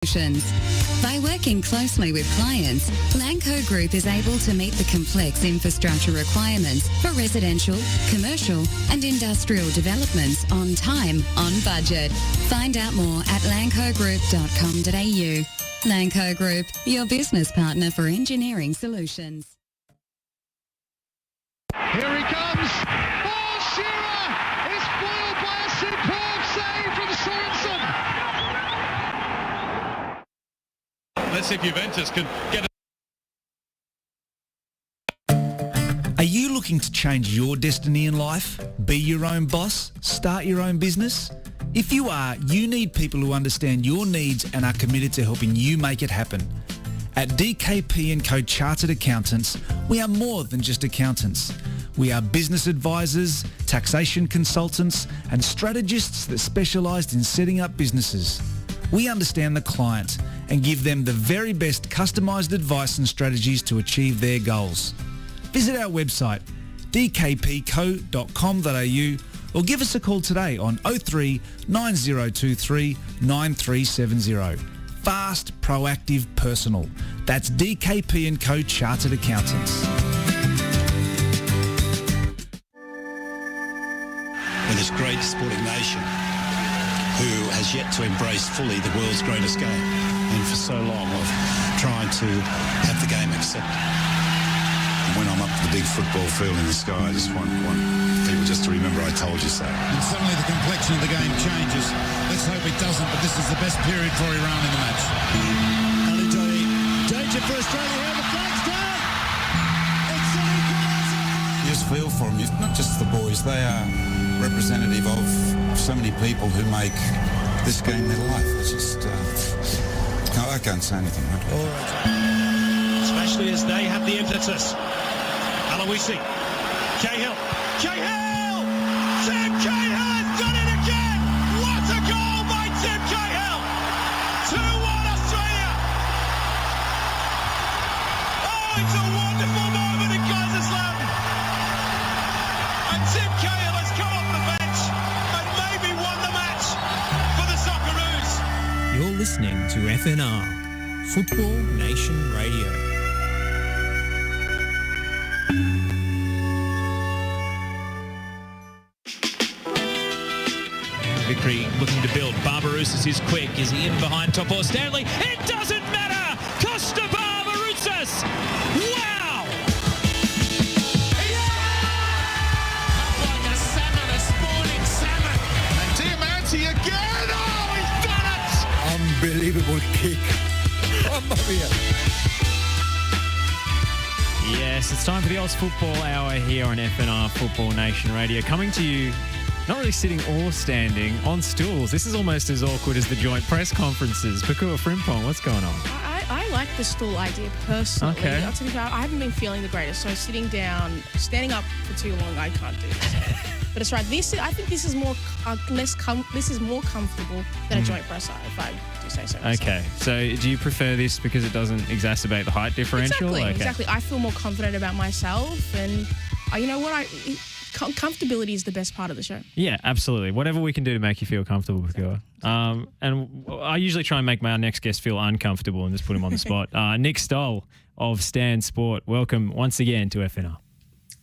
Solutions. By working closely with clients, Lanco Group is able to meet the complex infrastructure requirements for residential, commercial and industrial developments on time, on budget. Find out more at lancogroup.com.au. Lanco Group, your business partner for engineering solutions. Here he comes. Oh, Shearer is foiled by a superb save from Sorensen. Let's see if Juventus can get it. Are you looking to change your destiny in life? Be your own boss? Start your own business? If you are, you need people who understand your needs and are committed to helping you make it happen. At DKP & Co Chartered Accountants, we are more than just accountants. We are business advisors, taxation consultants, and strategists that specialise in setting up businesses. We understand the client and give them the very best customised advice and strategies to achieve their goals. Visit our website, dkpco.com.au, or give us a call today on 03 9023 9370. Fast, proactive, personal. That's DKP & Co Chartered Accountants. With this great sporting nation who has yet to embrace fully the world's greatest game, and for so long of trying to have the game accepted. And when I'm up to the big football field in the sky, I just want people just to remember I told you so. And suddenly the complexion of the game changes. Let's hope it doesn't, but this is the best period for Iran in the match. Danger for Australia here, the flag's down! It's an equaliser! You just feel for them, not just the boys, they are representative of so many people who make this game their life. It's just, I can't say anything. All right. Especially as they have the impetus. Aloisi. Cahill. Cahill! Tim Cahill has done it again! What a goal by Tim Cahill! 2-1 Australia! Oh, it's a wonderful moment in Kaiserslautern! And Tim Cahill has come off the bench and maybe won the match for the Socceroos. You're listening to FNR, Football Nation Radio. Vickery looking to build. Barbarouses is quick. Is he in behind Topo Stanley? It doesn't matter! Costa Barbarouses! Wow! Like a salmon, a spawning salmon. And Diamanti again! Oh, he's done it! Unbelievable kick. Mamma mia. Yes, it's time for the Oz Football Hour here on FNR Football Nation Radio. Coming to you, not really sitting or standing, on stools. This is almost as awkward as the joint press conferences. Pokuah Frimpong, what's going on? I like the stool idea personally. Okay. To be fair, I haven't been feeling the greatest, so sitting down, standing up for too long, I can't do this. But it's right. I think this is more more comfortable than a joint presser, if I do say so myself. Okay, so do you prefer this because it doesn't exacerbate the height differential? Exactly. I feel more confident about myself, and you know what? Comfortability is the best part of the show. Yeah, absolutely. Whatever we can do to make you feel comfortable with Pokuah. And I usually try and make my next guest feel uncomfortable and just put him on the spot. Nick Stoll of Stan Sport, welcome once again to FNR.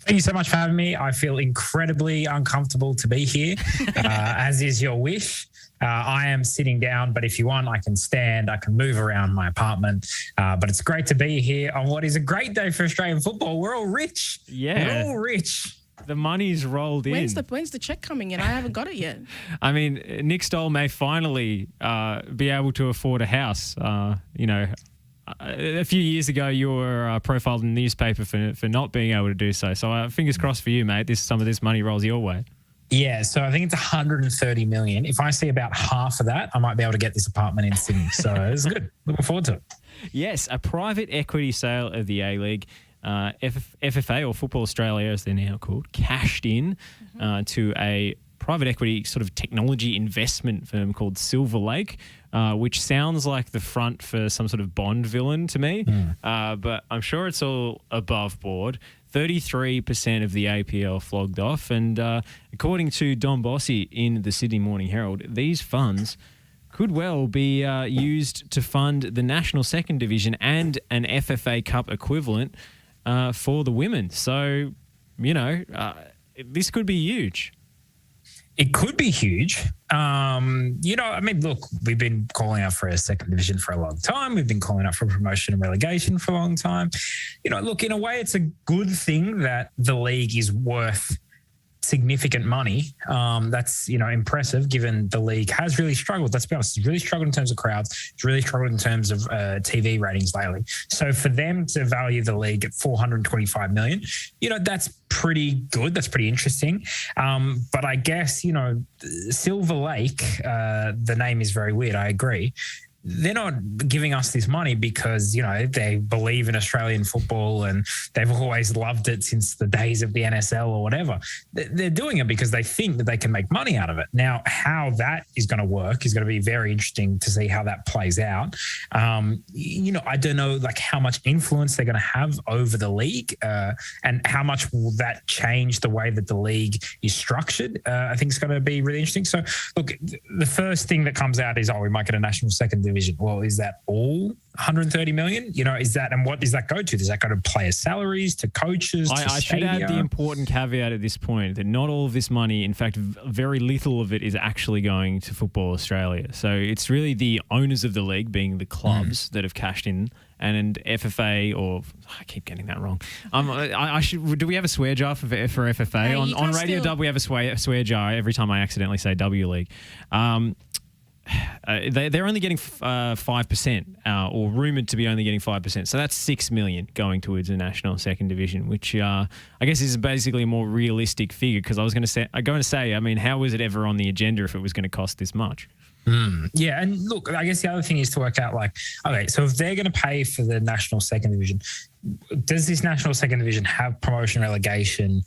Thank you so much for having me. I feel incredibly uncomfortable to be here, as is your wish. I am sitting down, but if you want, I can stand. I can move around my apartment. But it's great to be here on what is a great day for Australian football. We're all rich. Yeah. We're all rich. The money's rolled in. When's the check coming in? I haven't got it yet. I mean, Nick Stoll may finally be able to afford a house. A few years ago, you were profiled in the newspaper for not being able to do so. So fingers crossed for you, mate. Some of this money rolls your way. Yeah, so I think it's 130 million. If I see about half of that, I might be able to get this apartment in Sydney. So it's good. Looking forward to it. Yes, a private equity sale of the A-League. FFA, or Football Australia as they're now called, cashed in to a private equity sort of technology investment firm called Silver Lake, which sounds like the front for some sort of Bond villain to me. But I'm sure it's all above board. 33% of the APL flogged off. And according to Don Bossi in the Sydney Morning Herald, these funds could well be used to fund the National Second Division and an FFA Cup equivalent for the women. So, this could be huge. It could be huge. Look, we've been calling out for a second division for a long time. We've been calling out for promotion and relegation for a long time. Look, in a way, it's a good thing that the league is worth significant money. That's, impressive given the league has really struggled. Let's be honest, it's really struggled in terms of crowds. It's really struggled in terms of TV ratings lately. So for them to value the league at $425 million, that's pretty good. That's pretty interesting. But I guess, Silver Lake, the name is very weird. I agree. They're not giving us this money because, they believe in Australian football and they've always loved it since the days of the NSL or whatever. They're doing it because they think that they can make money out of it. Now, how that is going to work is going to be very interesting to see how that plays out. I don't know, how much influence they're going to have over the league and how much will that change the way that the league is structured. I think it's going to be really interesting. So, look, the first thing that comes out is, we might get a national second division. Well, is that all 130 million? And what does that go to? Does that go to players' salaries, to coaches, to I should add the important caveat at this point that not all of this money, in fact, very little of it is actually going to Football Australia. So it's really the owners of the league, being the clubs, that have cashed in. And FFA, or I keep getting that wrong. I should. Do we have a swear jar for FFA on Radio Dub? We have a swear jar every time I accidentally say W League. They're only getting 5%, or rumoured to be only getting 5%. So that's $6 million going towards the National Second Division, which I guess is basically a more realistic figure. Because I was going to say, how was it ever on the agenda if it was going to cost this much? Yeah, and look, I guess the other thing is to work out so if they're going to pay for the National Second Division, does this National Second Division have promotion relegation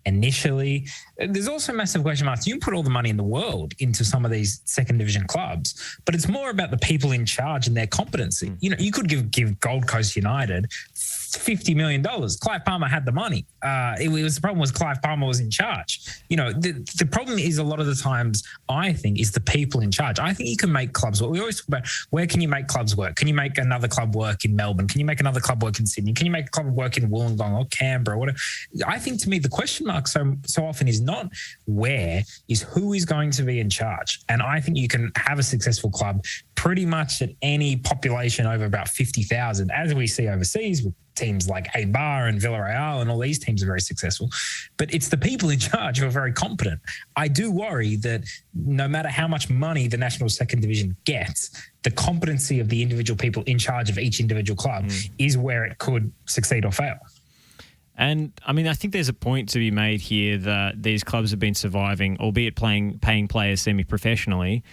initially? There's also massive question marks. You can put all the money in the world into some of these second division clubs, but it's more about the people in charge and their competency. You could give Gold Coast United $50 million. Clive Palmer had the money. The problem was Clive Palmer was in charge. The problem is a lot of the times, I think, is the people in charge. I think you can make clubs work. We always talk about, where can you make clubs work? Can you make another club work in Melbourne? Can you make another club work in Sydney? Can you make a club work in Wollongong or Canberra or whatever? I think, to me, the question mark so often is not where, is who is going to be in charge. And I think you can have a successful club pretty much at any population over about 50,000, as we see overseas with teams like Eibar and Villarreal, and all these teams are very successful. But it's the people in charge who are very competent. I do worry that no matter how much money the National Second Division gets, the competency of the individual people in charge of each individual club is where it could succeed or fail. And, I think there's a point to be made here that these clubs have been surviving, albeit paying players semi-professionally,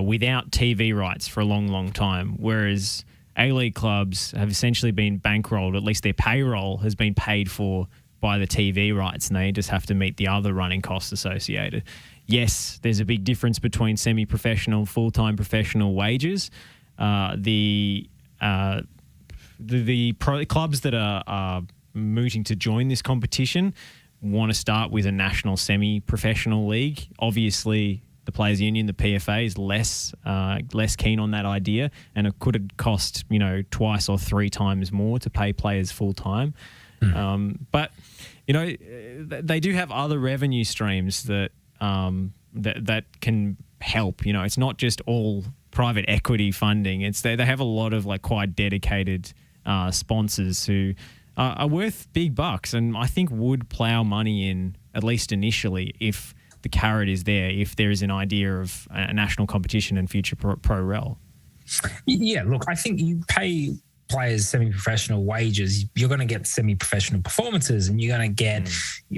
without TV rights for a long, long time, whereas A-League clubs have essentially been bankrolled, at least their payroll has been paid for by the TV rights, and they just have to meet the other running costs associated. Yes, there's a big difference between semi-professional, full-time professional wages. The clubs that are mooting to join this competition want to start with a national semi-professional league. Obviously, the Players Union, the PFA, is less keen on that idea, and it could cost twice or three times more to pay players full time. But they do have other revenue streams that can help. It's not just all private equity funding. They have a lot of quite dedicated sponsors who are worth big bucks, and I think would plough money in, at least initially, if the carrot is there, if there is an idea of a national competition and future pro rel. Yeah, look, I think you pay players semi-professional wages, you're going to get semi-professional performances, and you're going to get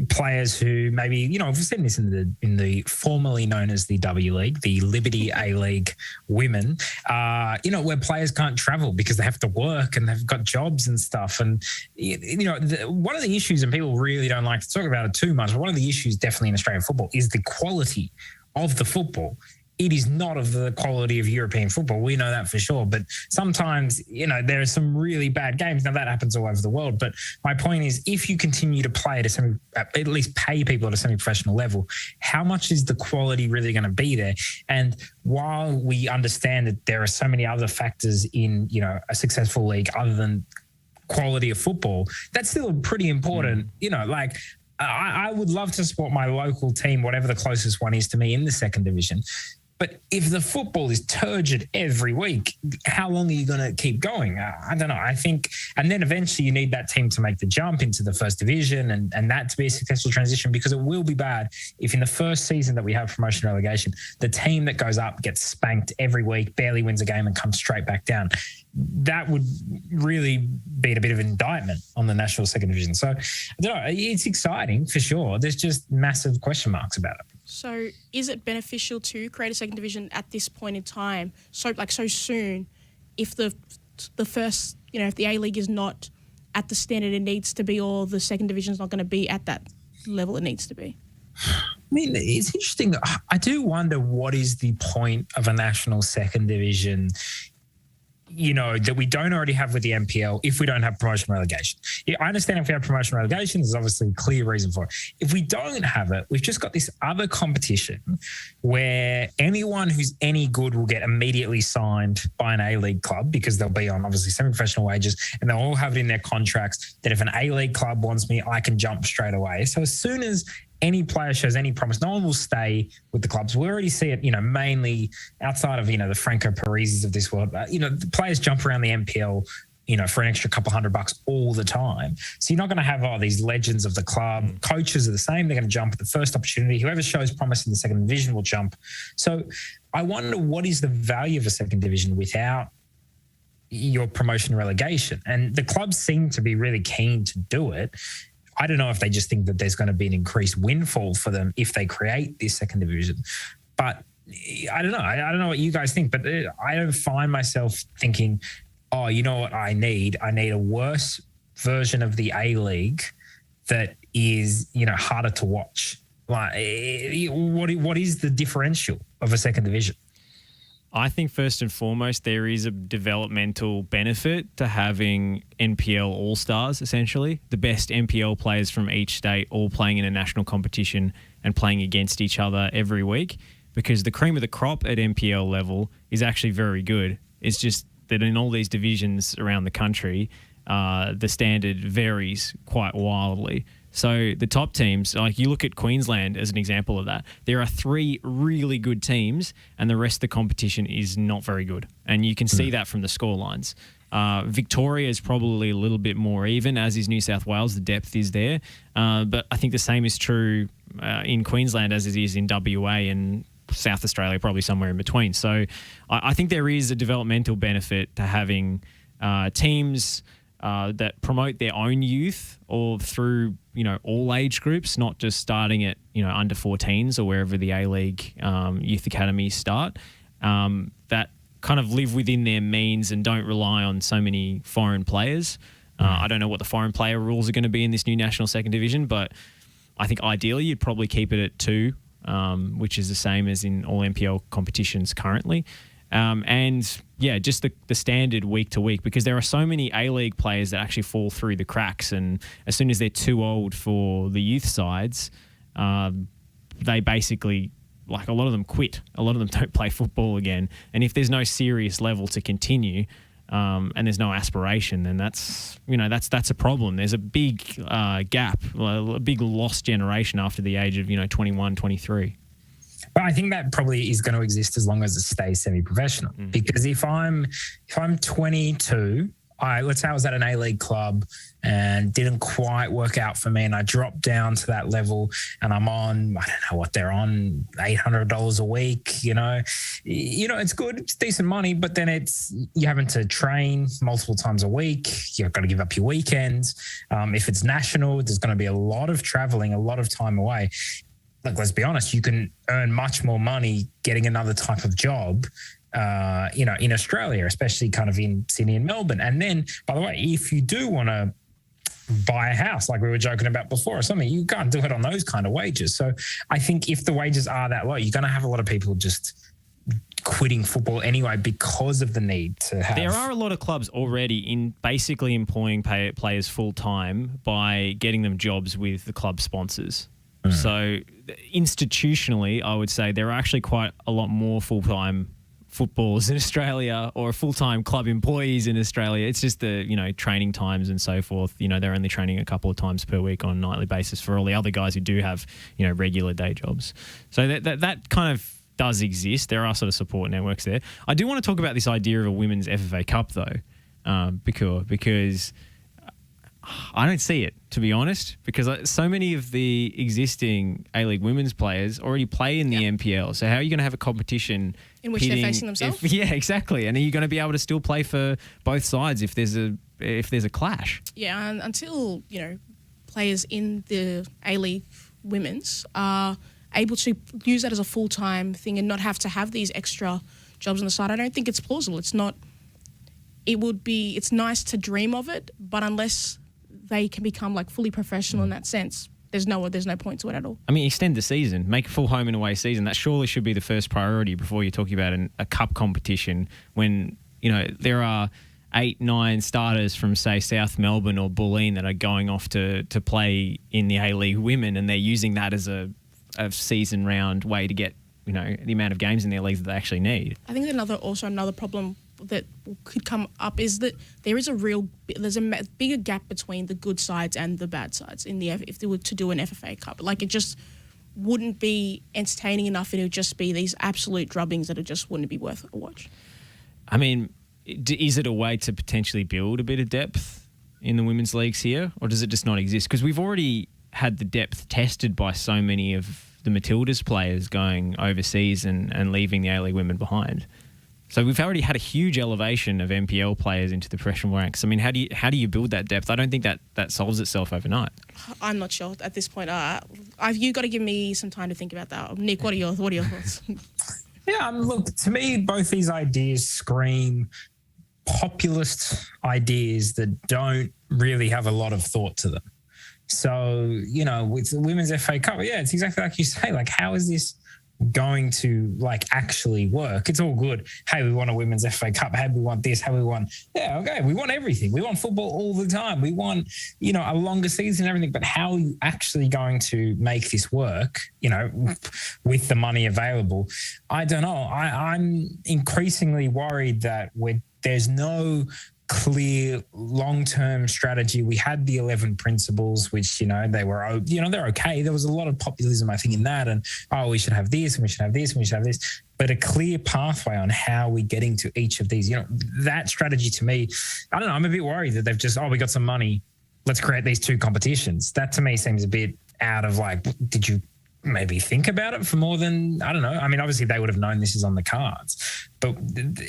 players who maybe, we've seen this in the formerly known as the W League, the Liberty A-League women, where players can't travel because they have to work and they've got jobs and stuff. And, one of the issues, and people really don't like to talk about it too much, but one of the issues definitely in Australian football is the quality of the football. it is not of the quality of European football. We know that for sure. But sometimes, there are some really bad games. Now, that happens all over the world. But my point is, if you continue to play at least pay people at a semi-professional level, how much is the quality really going to be there? And while we understand that there are so many other factors in, a successful league other than quality of football, that's still pretty important. I would love to support my local team, whatever the closest one is to me in the second division. But if the football is turgid every week, how long are you going to keep going? I don't know. I think, and then eventually you need that team to make the jump into the first division and that to be a successful transition, because it will be bad if in the first season that we have promotion relegation, the team that goes up gets spanked every week, barely wins a game and comes straight back down. That would really be a bit of an indictment on the national second division. So, I don't know. It's exciting for sure. There's just massive question marks about it. So is it beneficial to create a second division at this point in time, so soon, if the first, if the A-League is not at the standard it needs to be, or the second division is not going to be at that level it needs to be? I mean, it's interesting. I do wonder what is the point of a national second division, that we don't already have with the NPL if we don't have promotion relegation. Yeah, I understand if we have promotion relegation, there's obviously a clear reason for it. If we don't have it, we've just got this other competition where anyone who's any good will get immediately signed by an A-League club, because they'll be on obviously semi-professional wages, and they'll all have it in their contracts that if an A-League club wants me, I can jump straight away. So as soon as any player shows any promise, no one will stay with the clubs. We already see it, mainly outside of, the Franco Parisis of this world. The players jump around the NPL, for an extra couple $100 all the time. So you're not going to have these legends of the club. Coaches are the same. They're going to jump at the first opportunity. Whoever shows promise in the second division will jump. So I wonder what is the value of a second division without your promotion relegation? And the clubs seem to be really keen to do it. I don't know if they just think that there's going to be an increased windfall for them if they create this second division. But I don't know. I don't know what you guys think, but I don't find myself thinking, oh, you know what I need? I need a worse version of the A-League that is, harder to watch. Like, what is the differential of a second division? I think first and foremost, there is a developmental benefit to having NPL All-Stars, essentially. The best NPL players from each state all playing in a national competition and playing against each other every week, because the cream of the crop at NPL level is actually very good. It's just that in all these divisions around the country, the standard varies quite wildly. So the top teams, like you look at Queensland as an example of that, there are 3 really good teams and the rest of the competition is not very good. And you can see that from the scorelines. Victoria is probably a little bit more even, as is New South Wales. The depth is there. But I think the same is true in Queensland as it is in WA and South Australia, probably somewhere in between. So I think there is a developmental benefit to having teams that promote their own youth or through, all age groups, not just starting at, under 14s or wherever the A-League youth academies start, that kind of live within their means and don't rely on so many foreign players. I don't know what the foreign player rules are going to be in this new national second division, but I think ideally you'd probably keep it at 2, which is the same as in all NPL competitions currently. And yeah, just the standard week to week, because there are so many A-League players that actually fall through the cracks, and as soon as they're too old for the youth sides, they basically, like, a lot of them quit. A lot of them don't play football again. And if there's no serious level to continue, and there's no aspiration, then that's a problem. There's a big gap, a big lost generation after the age of 21, 23. But I think that probably is going to exist as long as it stays semi-professional. Because if I'm 22, let's say I was at an A-League club and didn't quite work out for me, and I dropped down to that level and I'm on, I don't know what they're on, $800 a week, it's good, it's decent money, but then you're having to train multiple times a week. You've got to give up your weekends. If it's national, there's going to be a lot of traveling, a lot of time away. Look, let's be honest, you can earn much more money getting another type of job, in Australia, especially kind of in Sydney and Melbourne. And then, by the way, if you do want to buy a house, like we were joking about before or something, you can't do it on those kind of wages. So I think if the wages are that low, you're going to have a lot of people just quitting football anyway because of the need to have. There are a lot of clubs already in basically employing players full-time by getting them jobs with the club sponsors. So institutionally, I would say there are actually quite a lot more full-time footballers in Australia or full-time club employees in Australia. It's just the, training times and so forth. They're only training a couple of times per week on a nightly basis for all the other guys who do have, regular day jobs. So that kind of does exist. There are sort of support networks there. I do want to talk about this idea of a women's FFA Cup though, because I don't see it, to be honest, because so many of the existing A-League women's players already play in the NPL. So how are you going to have a competition in which they're facing themselves? Yeah, exactly. And are you going to be able to still play for both sides if there's a clash? Yeah, and until players in the A-League women's are able to use that as a full-time thing and not have to have these extra jobs on the side, I don't think it's plausible. It's not. It's nice to dream of it, but unless they can become fully professional in that sense, there's no point to it at all. I mean, extend the season, make a full home and away season. That surely should be the first priority before you're talking about a cup competition when, there are 8-9 starters from, say, South Melbourne or Bulleen that are going off to play in the A-League women, and they're using that as a season round way to get, the amount of games in their leagues that they actually need. I think another problem that could come up is that there's a bigger gap between the good sides and the bad sides if they were to do an FFA Cup. It just wouldn't be entertaining enough. It would just be these absolute drubbings that it just wouldn't be worth a watch. I mean, is it a way to potentially build a bit of depth in the women's leagues here, or does it just not exist? Because we've already had the depth tested by so many of the Matildas players going overseas and leaving the A-League women behind. So we've already had a huge elevation of NPL players into the professional ranks. I mean, how do you build that depth? I don't think that solves itself overnight. I'm not sure at this point. You've got to give me some time to think about that. Nick, what are your thoughts? Yeah, look, to me, both these ideas scream populist ideas that don't really have a lot of thought to them. So, with the Women's FA Cup, it's exactly like you say. How is this going to actually work? It's all good. Hey, we want a Women's FA Cup. Hey, we want this. Hey, we want, we want everything. We want football all the time. We want, a longer season and everything. But how are you actually going to make this work, with the money available? I don't know. I'm increasingly worried that there's no clear long-term strategy. We had the 11 principles, which, they were, they're okay. There was a lot of populism, I think, in that. And, we should have this and we should have this and we should have this. But a clear pathway on how we're getting to each of these, that strategy to me, I don't know, I'm a bit worried that they've just, we got some money, let's create these two competitions. That to me seems a bit out of did you maybe think about it for more than, I don't know. I mean, obviously they would have known this is on the cards, but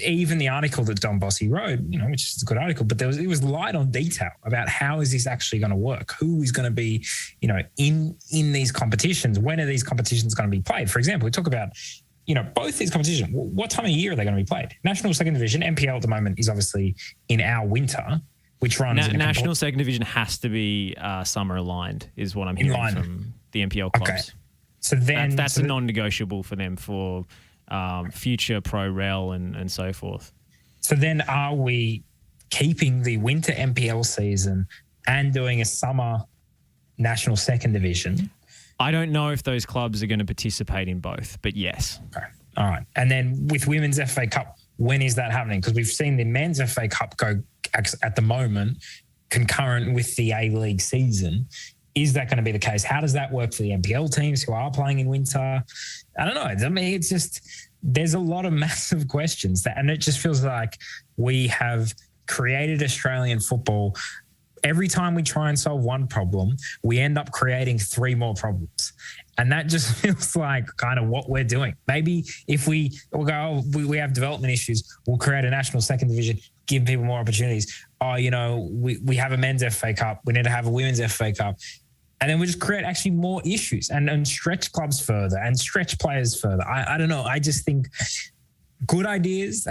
even the article that Don Bossi wrote, which is a good article, but it was light on detail about how is this actually going to work? Who is going to be, in these competitions? When are these competitions going to be played? For example, we talk about, both these competitions. What time of year are they going to be played? National Second Division, NPL at the moment is obviously in our winter, which runs National Second Division has to be summer aligned, is what I'm hearing from the NPL clubs. Okay. So then that's a non-negotiable for them for future pro rel and so forth. So then are we keeping the winter NPL season and doing a summer National Second Division? I don't know if those clubs are going to participate in both, but yes. Okay. All right. And then with Women's FA Cup, when is that happening? Because we've seen the Men's FA Cup go at the moment concurrent with the A-League season. Is that going to be the case? How does that work for the NPL teams who are playing in winter? I don't know. I mean, it's just, there's a lot of massive questions and it just feels like we have created Australian football. Every time we try and solve one problem, we end up creating 3 more problems. And that just feels like kind of what we're doing. Maybe if we'll go, we have development issues, we'll create a National Second Division, give people more opportunities. We have a Men's FA Cup, we need to have a Women's FA Cup. And then we just create actually more issues and stretch clubs further and stretch players further. I don't know. I just think good ideas.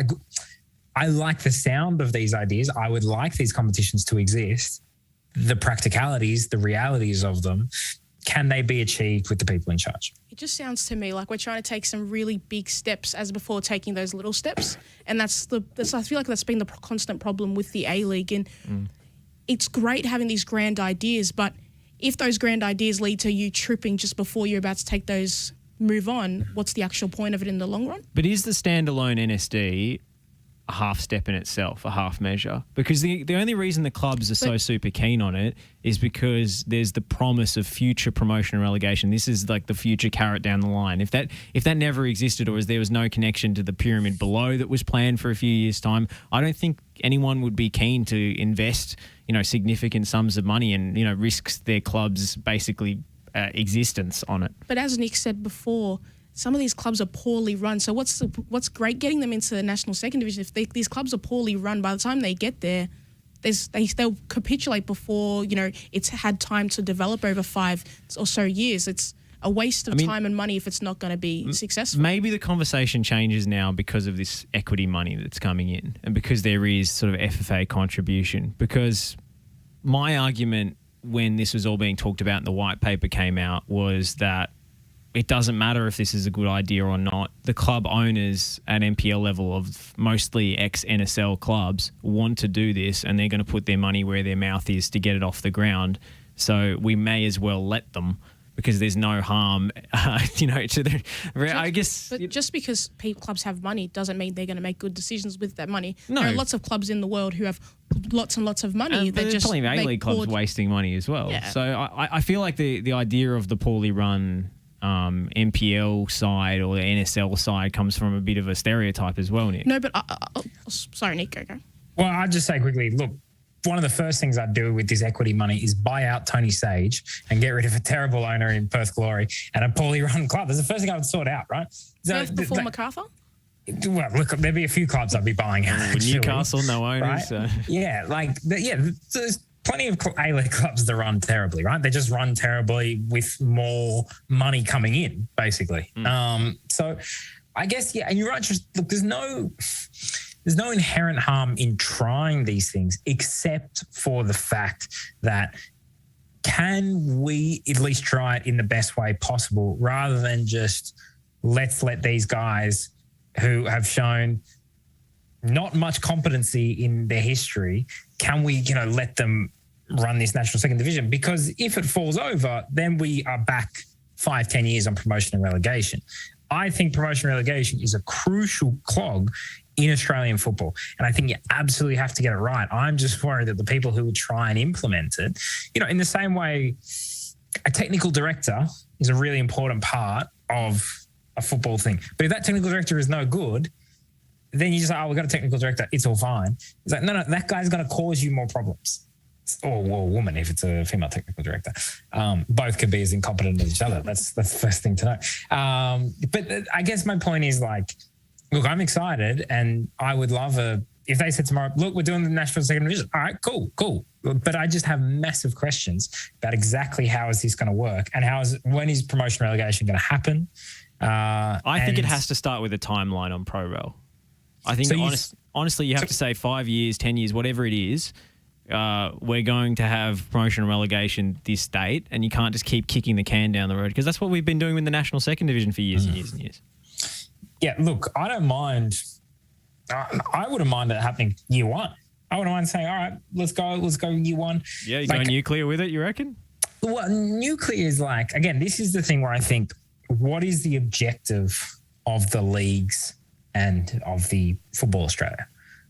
I like the sound of these ideas. I would like these competitions to exist. The practicalities, the realities of them, can they be achieved with the people in charge? It just sounds to me like we're trying to take some really big steps as before taking those little steps, and I feel like that's been the constant problem with the A-League. And it's great having these grand ideas, but if those grand ideas lead to you tripping just before you're about to move on, what's the actual point of it in the long run? But is the standalone NSD a half step in itself, a half measure? Because the only reason the clubs are so super keen on it is because there's the promise of future promotion and relegation. This is like the future carrot down the line. If that never existed, or there was no connection to the pyramid below that was planned for a few years' time, I don't think anyone would be keen to invest, significant sums of money and, risks their club's basically existence on it. But as Nick said before, some of these clubs are poorly run. So what's great getting them into the national second division? If these clubs are poorly run, by the time they get there, they'll capitulate before it's had time to develop over 5 or so years. It's a waste of time and money if it's not going to be successful. Maybe the conversation changes now because of this equity money that's coming in, and because there is sort of FFA contribution. Because my argument when this was all being talked about and the white paper came out was that it doesn't matter if this is a good idea or not. The club owners at NPL level of mostly ex-NSL clubs want to do this, and they're going to put their money where their mouth is to get it off the ground. So we may as well let them, because there's no harm, to their... I guess... But just because clubs have money doesn't mean they're going to make good decisions with that money. No. There are lots of clubs in the world who have lots and lots of money that there's just plenty of A-League clubs wasting money as well. Yeah. So I feel like the idea of the poorly run NPL side or the NSL side comes from a bit of a stereotype as well, Nick. No, but... sorry, Nick, go. Well, I'd just say quickly, look, one of the first things I'd do with this equity money is buy out Tony Sage and get rid of a terrible owner in Perth Glory and a poorly run club. That's the first thing I would sort out, right? Perth before MacArthur? Well, look, there'd be a few clubs I'd be buying out. Actually, Newcastle, no owners. Right? There's plenty of A-League clubs that run terribly, right? They just run terribly with more money coming in, basically. So I guess, and you're right. Just look, there's no inherent harm in trying these things, except for the fact that can we at least try it in the best way possible, rather than just let's let these guys who have shown not much competency in their history, can we, let them run this national second division? Because if it falls over, then we are back 5-10 years on promotion and relegation. I think promotion and relegation is a crucial clog in Australian football, and I think you absolutely have to get it right. I'm just worried that the people who would try and implement it, in the same way a technical director is a really important part of a football thing. But if that technical director is no good, then you just say, we've got a technical director, it's all fine. It's like, no, that guy's going to cause you more problems. Or a woman if it's a female technical director. Both could be as incompetent as each other. That's the first thing to know. But I guess my point is look, I'm excited, and I would love if they said tomorrow, look, we're doing the national second division. All right, cool. But I just have massive questions about exactly how is this going to work, and when is promotion relegation going to happen? I think it has to start with a timeline on ProRel. I think honestly, you have to say 5 years, 10 years, whatever it is. We're going to have promotion and relegation this date, and you can't just keep kicking the can down the road, because that's what we've been doing with the national second division for years and years and years. Yeah, look, I don't mind. I wouldn't mind it happening year one. I wouldn't mind saying, all right, let's go year one. Yeah, you going nuclear with it, you reckon? Well, nuclear is again, this is the thing where I think, what is the objective of the leagues and of the Football Australia?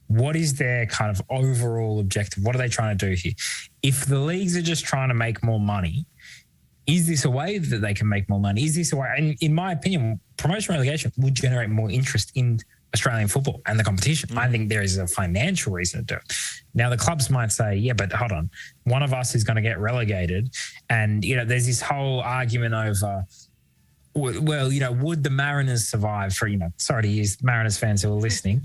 What is their kind of overall objective? What are they trying to do here? If the leagues are just trying to make more money, is this a way that they can make more money? Is this a way? And in my opinion, promotion relegation would generate more interest in Australian football and the competition. I think there is a financial reason to do it. Now, the clubs might say, yeah, but hold on, one of us is going to get relegated. And, there's this whole argument over, well, would the Mariners survive for, sorry to use Mariners fans who are listening,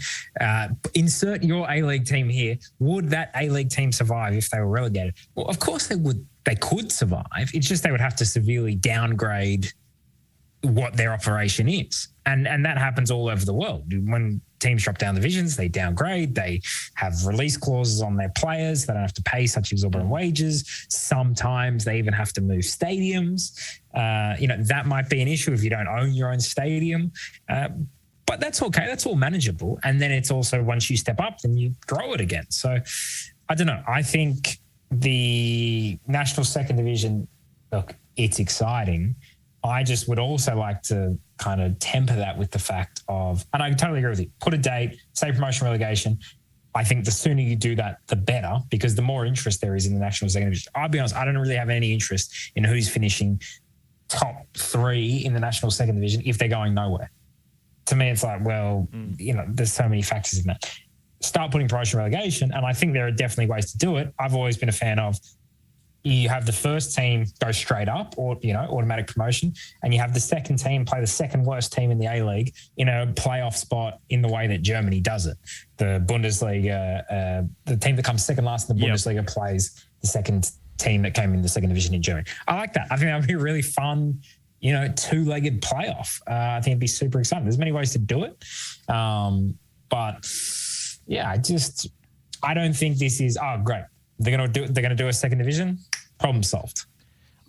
insert your A-League team here. Would that A-League team survive if they were relegated? Well, of course they would. They could survive. It's just they would have to severely downgrade what their operation is. And that happens all over the world. When teams drop down divisions, they downgrade, they have release clauses on their players. They don't have to pay such exorbitant wages. Sometimes they even have to move stadiums. That might be an issue if you don't own your own stadium. But that's okay. That's all manageable. And then it's also once you step up, then you grow it again. So I don't know. I think the National Second Division, look, it's exciting. I just would also like to kind of temper that with the fact of, and I totally agree with you, put a date, say promotion relegation. I think the sooner you do that, the better, because the more interest there is in the National Second Division. I'll be honest, I don't really have any interest in who's finishing top 3 in the National Second Division if they're going nowhere. To me, it's like, well, there's so many factors in that. Start putting promotion relegation, and I think there are definitely ways to do it. I've always been a fan of you have the first team go straight up or, automatic promotion, and you have the second team play the second worst team in the A-League in a playoff spot in the way that Germany does it. The Bundesliga, the team that comes second last in the Bundesliga plays the second team that came in the second division in Germany. I like that. I think that would be a really fun, two-legged playoff. I think it'd be super exciting. There's many ways to do it. But yeah, I don't think this is, great. They're going to do a second division. Problem solved.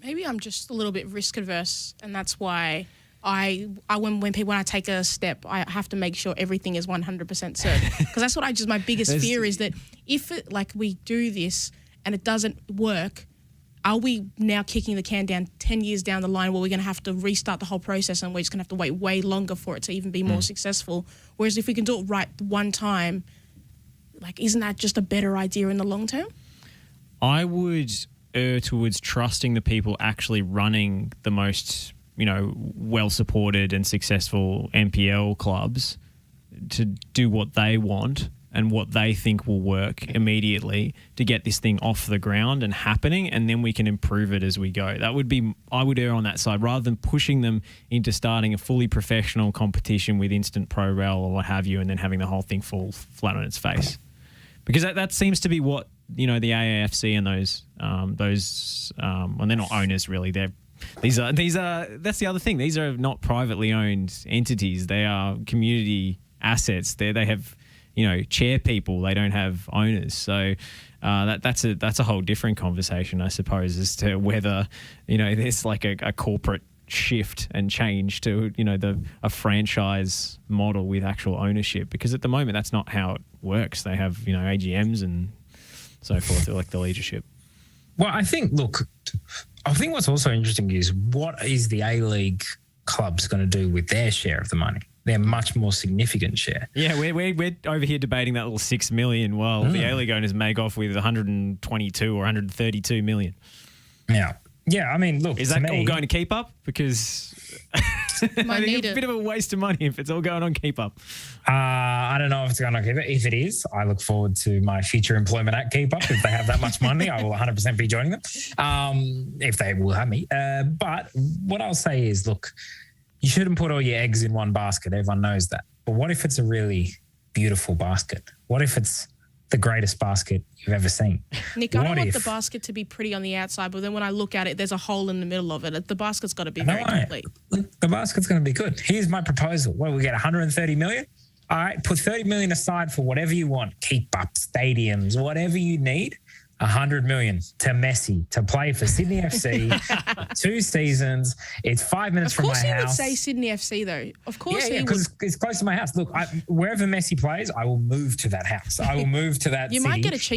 Maybe I'm just a little bit risk adverse, and that's why when I take a step, I have to make sure everything is 100% certain. Because that's what my biggest fear is that if we do this and it doesn't work, are we now kicking the can down 10 years down the line where we're going to have to restart the whole process and we're just going to have to wait way longer for it to even be more successful? Whereas if we can do it right one time, isn't that just a better idea in the long term? I would err towards trusting the people actually running the most, well-supported and successful NPL clubs to do what they want and what they think will work immediately to get this thing off the ground and happening, and then we can improve it as we go. I would err on that side rather than pushing them into starting a fully professional competition with instant pro rel or what have you, and then having the whole thing fall flat on its face. Because that seems to be what, the AAFC and those well, they're not owners really. That's the other thing. These are not privately owned entities. They are community assets. They have, chair people. They don't have owners. So that's a whole different conversation, I suppose, as to whether, there's a corporate shift and change to, a franchise model with actual ownership. Because at the moment, that's not how it works. They have, AGMs and so forth, like the leadership. Well, I think what's also interesting is what is the A-League clubs going to do with their share of the money? Their much more significant share. Yeah, we're over here debating that little $6 million while the A-League owners make off with 122 or 132 million. Yeah. Yeah, I mean, look, is that all going to keep up? Because I think it's a bit of a waste of money if it's all going on keep up. I don't know if it's going on keep up. If it is, I look forward to my future employment at Keep Up. If they have that much money, I will 100% be joining them, if they will have me. But what I'll say is, look, you shouldn't put all your eggs in one basket. Everyone knows that. But what if it's a really beautiful basket? What if it's the greatest basket you've ever seen? Nick, I don't want the basket to be pretty on the outside, but then when I look at it, there's a hole in the middle of it. The basket's got to be very complete. The basket's going to be good. Here's my proposal. Well, we get 130 million. All right, put 30 million aside for whatever you want. Keep up, stadiums, whatever you need. 100 million to Messi to play for Sydney FC 2 seasons. It's 5 minutes from my house. Of course he would say Sydney FC though. Of course he would. Because it's close to my house. Look, wherever Messi plays, I will move to that house. I will move to that You city. might get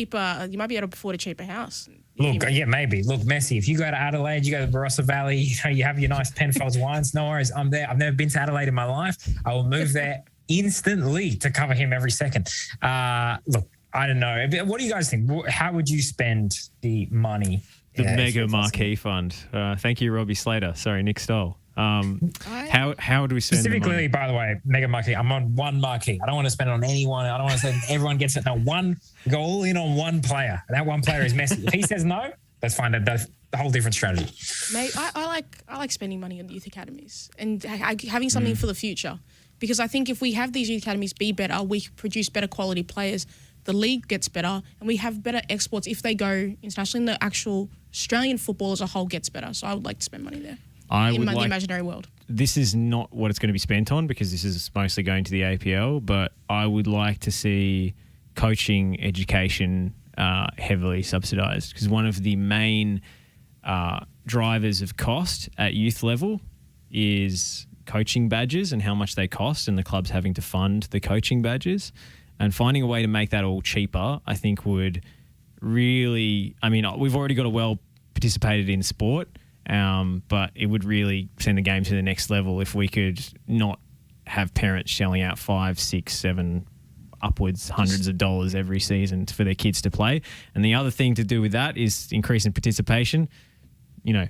you might be able to afford a cheaper house. Look, maybe. Look, Messi, if you go to Adelaide, you go to the Barossa Valley, you have your nice Penfolds wines, no worries, I'm there. I've never been to Adelaide in my life. I will move there instantly to cover him every second. Look, I don't know. What do you guys think? How would you spend the money? The mega marquee fund. Thank you, Robbie Slater. Sorry, Nick Stoll. How would we spend specifically, by the way, mega marquee? I'm on one marquee. I don't want to spend it on anyone. I don't want to say everyone gets it. No, go all in on one player. That one player is Messi. If he says no, let's find a whole different strategy. Mate, I like spending money on youth academies and having something for the future. Because I think if we have these youth academies be better, we produce better quality players, the league gets better, and we have better exports if they go internationally, and the actual Australian football as a whole gets better. So I would like to spend money there. The imaginary world. this is not what it's going to be spent on because this is mostly going to the APL, but I would like to see coaching education heavily subsidised because one of the main drivers of cost at youth level is coaching badges and how much they cost and the clubs having to fund the coaching badges. And finding a way to make that all cheaper, I think would really... I mean, we've already got a well participated in sport, but it would really send the game to the next level if we could not have parents shelling out 5, 6, 7, upwards hundreds of dollars every season for their kids to play. And the other thing to do with that is increasing participation,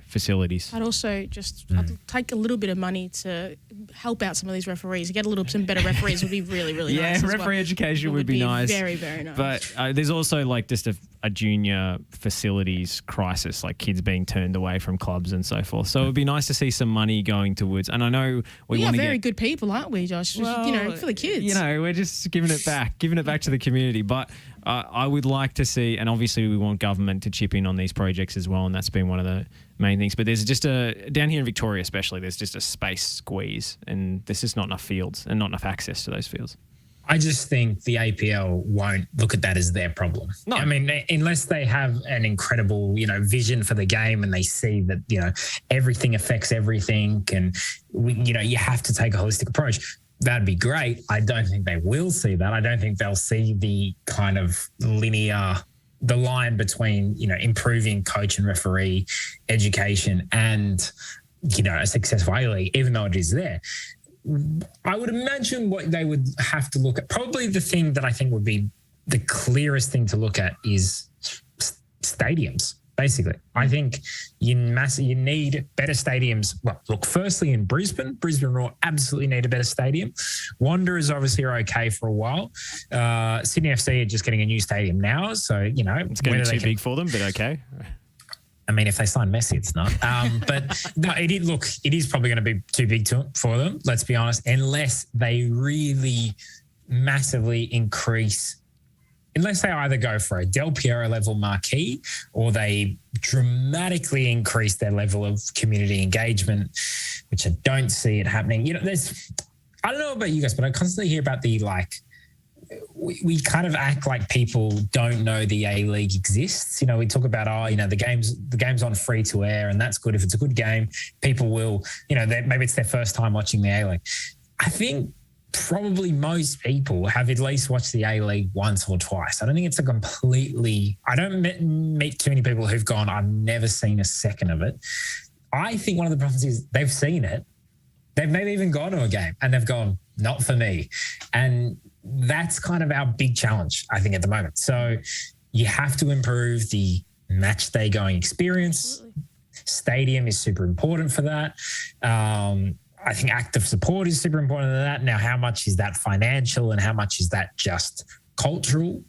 facilities. I'd also just I'd take a little bit of money to help out some of these referees. Get some better referees would be really, really nice. Yeah, referee education would be nice. Very, very nice. But there's also just a junior facilities crisis, like kids being turned away from clubs and so forth. So it would be nice to see some money going towards. And I know we are very good people, aren't we, Josh? Well, for the kids. We're just giving it back to the community. But I would like to see, and obviously we want government to chip in on these projects as well, and that's been one of the main things. But there's just down here in Victoria especially, there's just a space squeeze, and there's just not enough fields and not enough access to those fields. I just think the APL won't look at that as their problem. No. I mean, unless they have an incredible, vision for the game and they see that, everything affects everything and, you have to take a holistic approach. That'd be great. I don't think they will see that. I don't think they'll see the kind of the line between, improving coach and referee education and, a successful A-League, even though it is there. I would imagine what they would have to look at, probably the thing that I think would be the clearest thing to look at is stadiums, basically. I think you need better stadiums. Well, look, firstly in Brisbane Roar absolutely need a better stadium. Wanderers obviously are okay for a while. Sydney FC are just getting a new stadium now, so, It's getting too big for them, but okay. I mean, if they sign Messi, it's not. But no, it is probably going to be too big for them, let's be honest, unless they really massively increase, unless they either go for a Del Piero level marquee or they dramatically increase their level of community engagement, which I don't see it happening. I don't know about you guys, but I constantly hear about we kind of act like people don't know the A-League exists. We talk about, the game's on free to air and that's good. If it's a good game, people will, maybe it's their first time watching the A-League. I think probably most people have at least watched the A-League once or twice. I don't think it's I don't meet too many people who've gone, I've never seen a second of it. I think one of the problems is they've seen it. They've maybe even gone to a game and they've gone, not for me. And that's kind of our big challenge, I think, at the moment. So you have to improve the match day going experience. Absolutely. Stadium is super important for that. I think active support is super important for that. Now, how much is that financial and how much is that just cultural?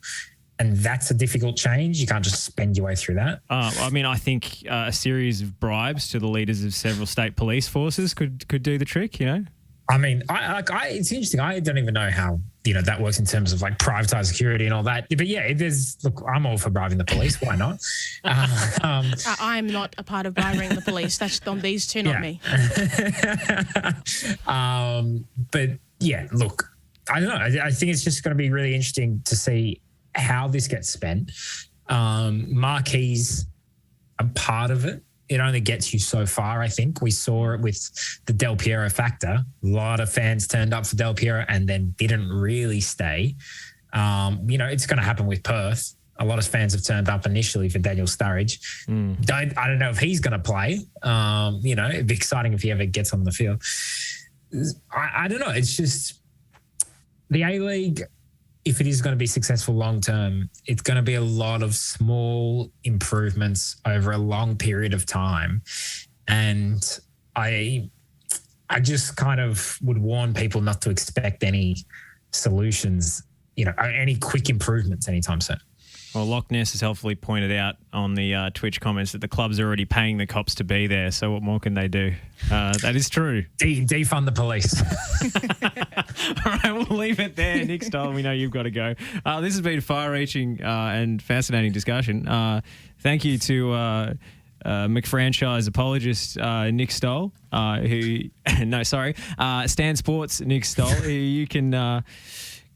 And that's a difficult change. You can't just spend your way through that. I think a series of bribes to the leaders of several state police forces could do the trick, I mean, it's interesting. I don't even know how, that works in terms of privatized security and all that. But yeah, I'm all for bribing the police. Why not? I'm not a part of bribing the police. That's on these two, not me. But yeah, look, I don't know. I think it's just going to be really interesting to see how this gets spent. Marquees are part of it. It only gets you so far, I think. We saw it with the Del Piero factor. A lot of fans turned up for Del Piero and then didn't really stay. It's going to happen with Perth. A lot of fans have turned up initially for Daniel Sturridge. I don't know if he's going to play. It'd be exciting if he ever gets on the field. I don't know. It's just the A-League, if it is going to be successful long term, it's going to be a lot of small improvements over a long period of time. And I just kind of would warn people not to expect any solutions, any quick improvements anytime soon. Well, Loch Ness has helpfully pointed out on the Twitch comments that the club's are already paying the cops to be there. So what more can they do? That is true. Defund the police. All right, we'll leave it there. Nick Stoll, we know you've got to go. This has been far-reaching and fascinating discussion. Thank you to McFranchise apologist Nick Stoll, Stan Sports Nick Stoll, who you can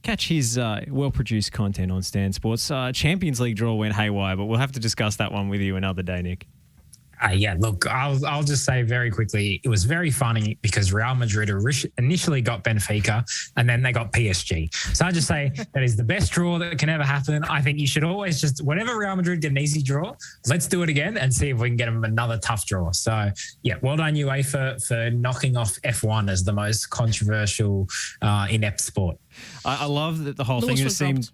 catch his well-produced content on Stan Sports. Champions League draw went haywire, but we'll have to discuss that one with you another day, Nick. Look, I'll just say very quickly, it was very funny because Real Madrid initially got Benfica and then they got PSG. So I just say that is the best draw that can ever happen. I think you should always just, whenever Real Madrid get an easy draw, let's do it again and see if we can get them another tough draw. So, well done UEFA for knocking off F1 as the most controversial inept sport. I love that the whole thing just seemed...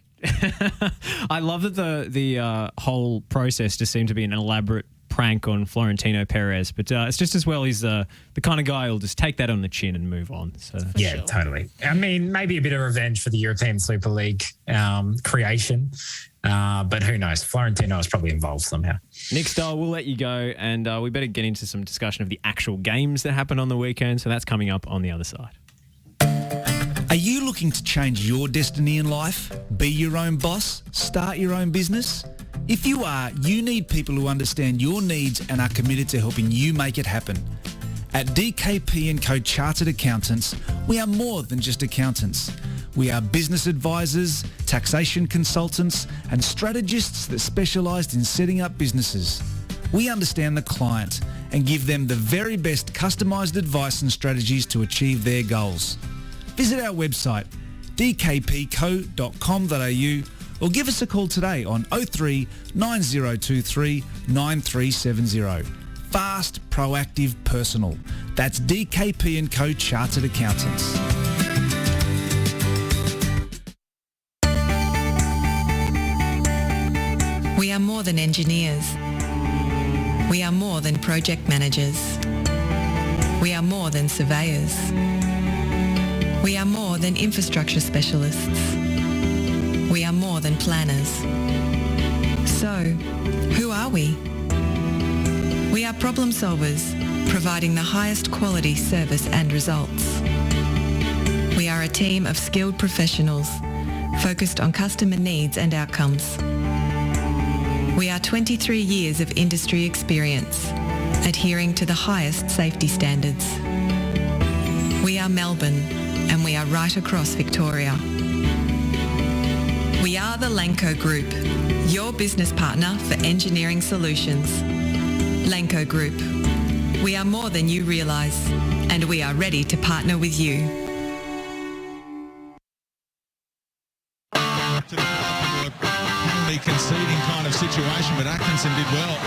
I love that the whole process just seemed to be an elaborate prank on Florentino Perez, but it's just as well he's the kind of guy who'll just take that on the chin and move on. So yeah, totally. I mean, maybe a bit of revenge for the European Super League creation, but who knows? Florentino is probably involved somehow. Nick Stoll, we'll let you go, and we better get into some discussion of the actual games that happened on the weekend. So that's coming up on the other side. Are you looking to change your destiny in life? Be your own boss? Start your own business? If you are, you need people who understand your needs and are committed to helping you make it happen. At DKP & Co Chartered Accountants, we are more than just accountants. We are business advisors, taxation consultants, and strategists that specialise in setting up businesses. We understand the client and give them the very best customised advice and strategies to achieve their goals. Visit our website, dkpco.com.au, or give us a call today on 03 9023 9370. Fast, proactive, personal. That's DKP & Co Chartered Accountants. We are more than engineers. We are more than project managers. We are more than surveyors. We are more than infrastructure specialists. We are more than planners. So, who are we? We are problem solvers, providing the highest quality service and results. We are a team of skilled professionals, focused on customer needs and outcomes. We are 23 years of industry experience, adhering to the highest safety standards. We are Melbourne, and we are right across Victoria. We are the Lanco Group, your business partner for engineering solutions. Lanco Group. We are more than you realise, and we are ready to partner with you. The conceding kind of situation, but Atkinson did well.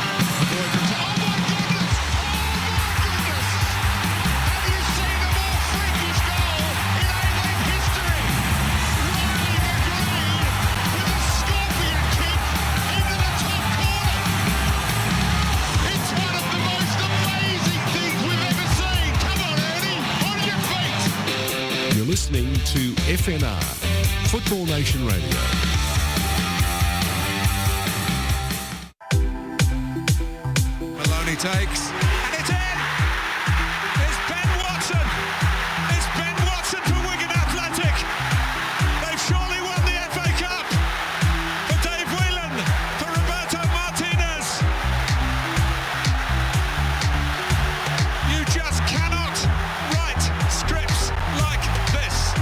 Listening to FNR, Football Nation Radio. Maloney takes, and it's in! It's Ben Watson! It's Ben Watson for Wigan Athletic! They've surely won the FA Cup! For Dave Whelan, for Roberto Martinez! You just cannot write scripts like this.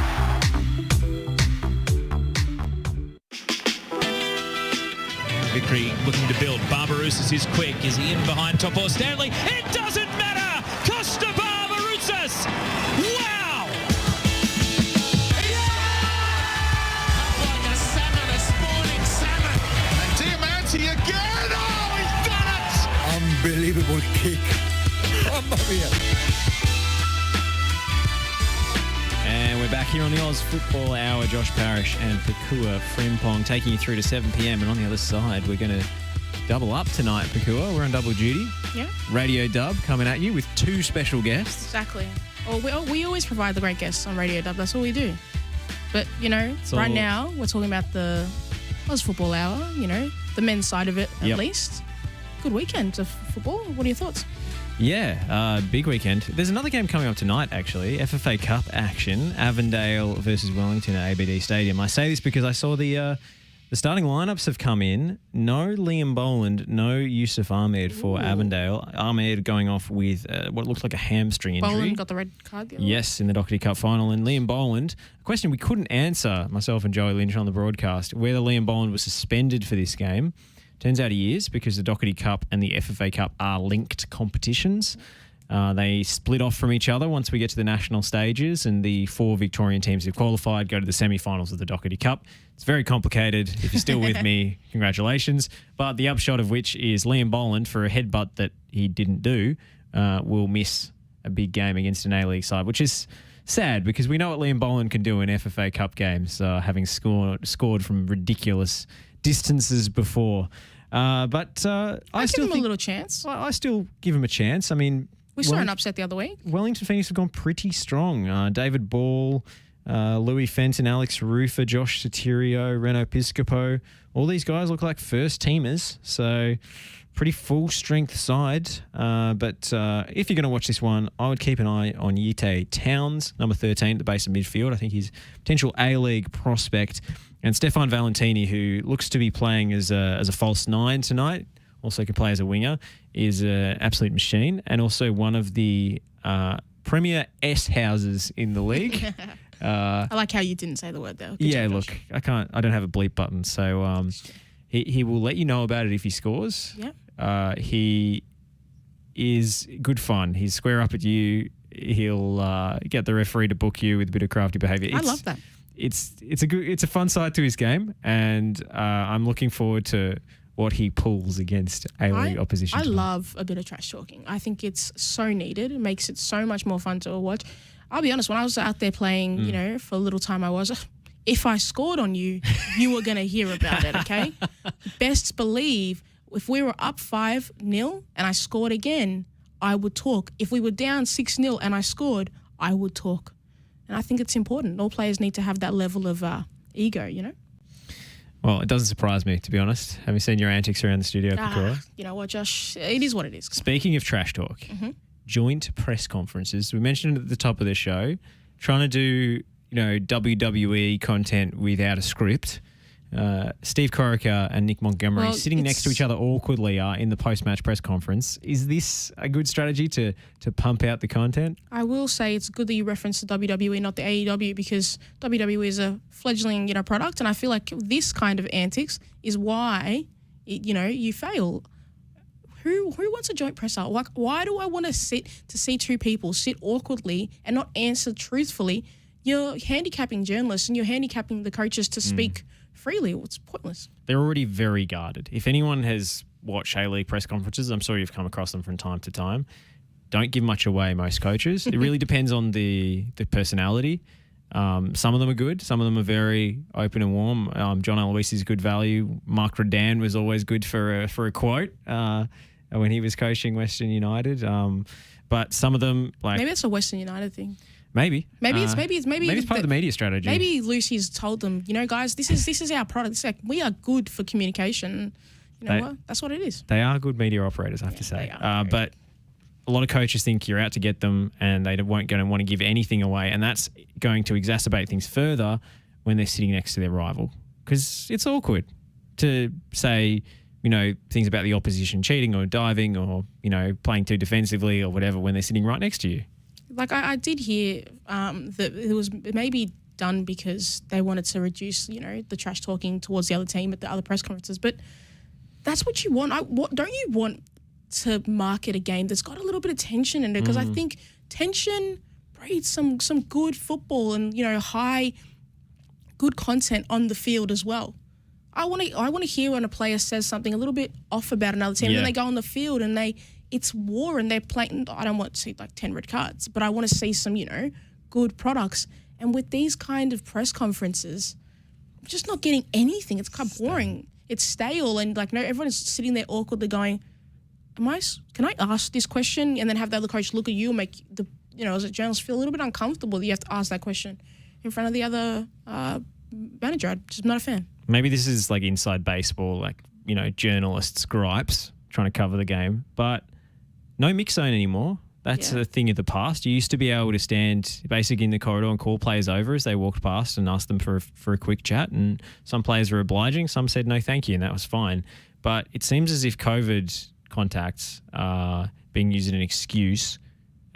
Vickery looking to build. Barbarouses is quick. Is he in behind Topo Stanley? It doesn't matter! Costa Barbarouses! Wow! Like a salmon, a spawning salmon. And Diamante again! Oh, he's done it! Unbelievable kick. Mamma mia. And we're back here on the Oz Football Hour. Josh Parrish and Pokuah Frimpong taking you through to 7 p.m. And on the other side, we're going to double up tonight, Pokuah. We're on double duty. Yeah. Radio Dub coming at you with two special guests. Exactly. We always provide the great guests on Radio Dub. That's all we do. But, right now, we're talking about the Oz Football Hour, the men's side of it at least. Good weekend of football. What are your thoughts? Yeah, big weekend. There's another game coming up tonight, actually. FFA Cup action. Avondale versus Wellington at ABD Stadium. I say this because I saw the The starting lineups have come in. No Liam Boland, no Yusuf Ahmed for Avondale. Ahmed going off with what looks like a hamstring injury. Boland got the red card the other Yes, in the Doherty Cup final. And Liam Boland, a question we couldn't answer, myself and Joey Lynch on the broadcast, whether Liam Boland was suspended for this game. Turns out he is, because the Doherty Cup and the FFA Cup are linked competitions. They split off from each other once we get to the national stages, and the 4 Victorian teams who've qualified go to the semi-finals of the Doherty Cup. It's very complicated. If you're still with me, congratulations. But the upshot of which is Liam Boland, for a headbutt that he didn't do, will miss a big game against an A-League side, which is sad because we know what Liam Boland can do in FFA Cup games, having scored from ridiculous distances before. But I still give him a little chance. I still give him a chance. I mean, we saw an upset the other week. Wellington Phoenix have gone pretty strong. David Ball, Louis Fenton, Alex Rufer, Josh Sotirio, Reno Piscopo. All these guys look like first teamers. So pretty full strength side. But if you're going to watch this one, I would keep an eye on Yite Towns, number 13 at the base of midfield. I think he's a potential A-League prospect. And Stefan Valentini, who looks to be playing as a false 9 tonight, also can play as a winger, is an absolute machine, and also one of the premier S houses in the league. I like how you didn't say the word though. Good Yeah, job, look, Josh. I don't have a bleep button, so he will let you know about it if he scores. Yeah. He is good fun. He's square up at you. He'll get the referee to book you with a bit of crafty behaviour. I love that. It's a fun side to his game, and I'm looking forward to what he pulls against A-League opposition. I love a bit of trash talking. I think it's so needed. It makes it so much more fun to watch. I'll be honest, when I was out there playing, for a little time if I scored on you, you were going to hear about it, okay? Best believe if we were up 5-0 and I scored again, I would talk. If we were down 6-0 and I scored, I would talk. And I think it's important. All players need to have that level of ego, Well, it doesn't surprise me, to be honest. Having seen your antics around the studio, Pokuah. You know what, Josh? It is what it is. Speaking of trash talk, joint press conferences. We mentioned it at the top of the show, trying to do, WWE content without a script. Steve Corica and Nick Montgomery sitting next to each other awkwardly in the post-match press conference. Is this a good strategy to pump out the content? I will say it's good that you referenced the WWE, not the AEW, because WWE is a fledgling, product, and I feel like this kind of antics is why, you fail. Who wants a joint presser? Like, why do I want to see two people sit awkwardly and not answer truthfully? You're handicapping journalists and you're handicapping the coaches to speak freely. It's pointless. They're already very guarded. If anyone has watched A-League press conferences, I'm sure you've come across them from time to time. Don't give much away, most coaches. It really depends on the personality. Some of them are good. Some of them are very open and warm. John Aloisi is good value. Mark Redan was always good for a quote when he was coaching Western United. But some of them, like, maybe it's a Western United thing. Maybe it's part of the media strategy. Maybe Lucy's told them, guys, this is our product. It's like, we are good for communication. What? That's what it is. They are good media operators, I have to say. But a lot of coaches think you're out to get them, and they won't going to want to give anything away, and that's going to exacerbate things further when they're sitting next to their rival, because it's awkward to say, things about the opposition cheating or diving or playing too defensively or whatever when they're sitting right next to you. Like, I did hear that it was maybe done because they wanted to reduce, the trash talking towards the other team at the other press conferences. But that's what you want. Don't you want to market a game that's got a little bit of tension in it? Because I think tension breeds some good football and, good content on the field as well. I want to hear when a player says something a little bit off about another team, and then they go on the field and it's war and they're playing. I don't want to see like 10 red cards, but I want to see some, good products. And with these kind of press conferences, I'm just not getting anything. It's kind of boring. It's stale, and everyone's sitting there awkwardly going, can I ask this question? And then have the other coach look at you and make as a journalist feel a little bit uncomfortable that you have to ask that question in front of the other manager. I'm just not a fan. Maybe this is like inside baseball, like, journalists' gripes trying to cover the game, but no mix zone anymore. That's a thing of the past. You used to be able to stand basically in the corridor and call players over as they walked past and ask them for a quick chat. And some players were obliging. Some said no thank you, and that was fine. But it seems as if COVID contacts are being used as an excuse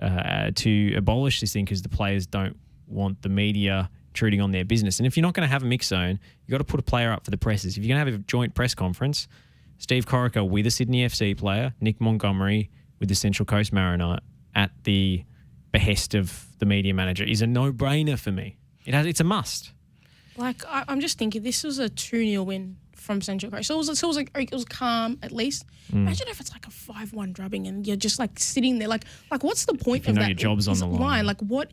to abolish this thing because the players don't want the media intruding on their business. And if you're not going to have a mix zone, you've got to put a player up for the presses. If you're going to have a joint press conference, Steve Corica with a Sydney FC player, Nick Montgomery with the Central Coast Mariner at the behest of the media manager is a no-brainer for me. It's a must. Like, I'm just thinking, this was a 2-0 win from Central Coast. So it was calm, at least. Imagine if it's like a 5-1 drubbing and you're just, like, sitting there. Like what's the point of that? Your job's on the line. Like, what...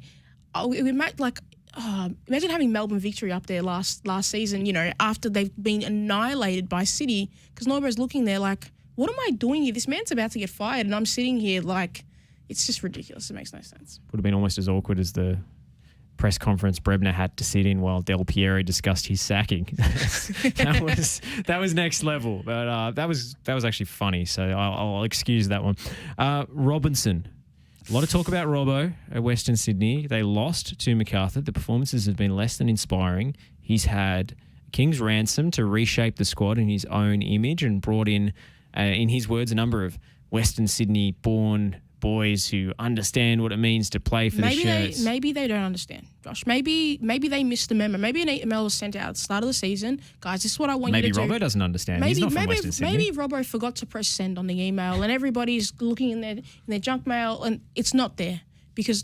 imagine having Melbourne Victory up there last season, after they've been annihilated by City, because Norbo's looking there like, what am I doing here? This man's about to get fired and I'm sitting here like... It's just ridiculous. It makes no sense. Would have been almost as awkward as the press conference Brebner had to sit in while Del Piero discussed his sacking. that was next level. But that was actually funny. So I'll excuse that one. Robinson. A lot of talk about Robbo at Western Sydney. They lost to MacArthur. The performances have been less than inspiring. He's had King's ransom to reshape the squad in his own image and brought in his words, a number of Western Sydney-born boys who understand what it means to play for the shirts. Maybe they don't understand, Josh. Maybe they missed the memo. Maybe an email was sent out at the start of the season. Guys, this is what I want you to do. Maybe Robbo doesn't understand. He's not from Western Sydney. Maybe Robbo forgot to press send on the email and everybody's looking in their junk mail and it's not there because